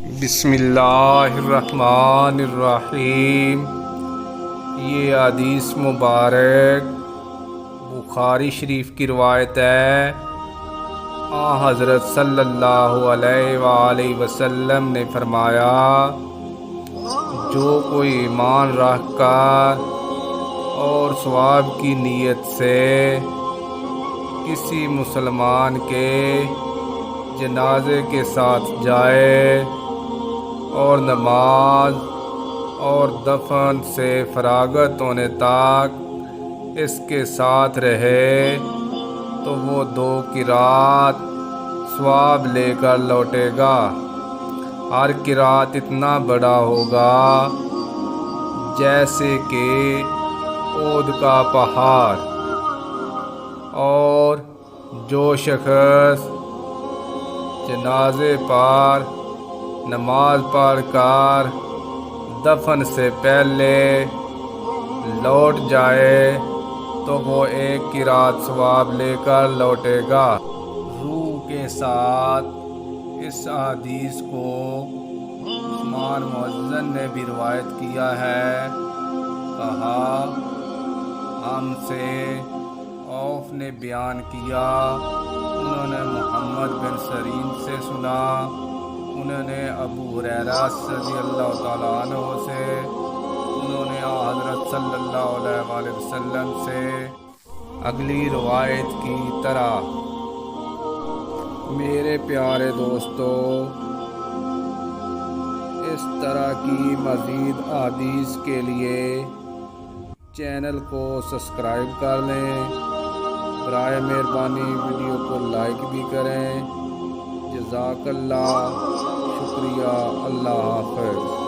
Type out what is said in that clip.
بسم اللہ الرحمن الرحیم۔ یہ حدیث مبارک بخاری شریف کی روایت ہے۔ حضرت صلی اللہ علیہ وآلہ وسلم نے فرمایا، جو کوئی ایمان رکھ کر اور ثواب کی نیت سے کسی مسلمان کے جنازے کے ساتھ جائے اور نماز اور دفن سے فراغت ہونے تک اس کے ساتھ رہے تو وہ 2 قرات ثواب لے کر لوٹے گا۔ ہر قرات اتنا بڑا ہوگا جیسے کہ احد کا پہاڑ، اور جو شخص جنازے پر نماز پڑھ کر دفن سے پہلے لوٹ جائے تو وہ 1 قرات ثواب لے کر لوٹے گا۔ روح کے ساتھ اس حدیث کو عثمان مؤذن نے بھی روایت کیا ہے۔ کہا، ہم سے عوف نے بیان کیا، انہوں نے محمد بن سیرین سے سنا، انہوں نے ابو ہریرہ رضی اللہ تعالیٰ عنہ سے، انہوں نے حضرت صلی اللہ علیہ وآلہ وسلم سے اگلی روایت کی طرح۔ میرے پیارے دوستو، اس طرح کی مزید احادیث کے لیے چینل کو سبسکرائب کر لیں۔ برائے مہربانی ویڈیو کو لائک بھی کریں۔ جزاک اللہ، شکریہ، اللہ حافظ۔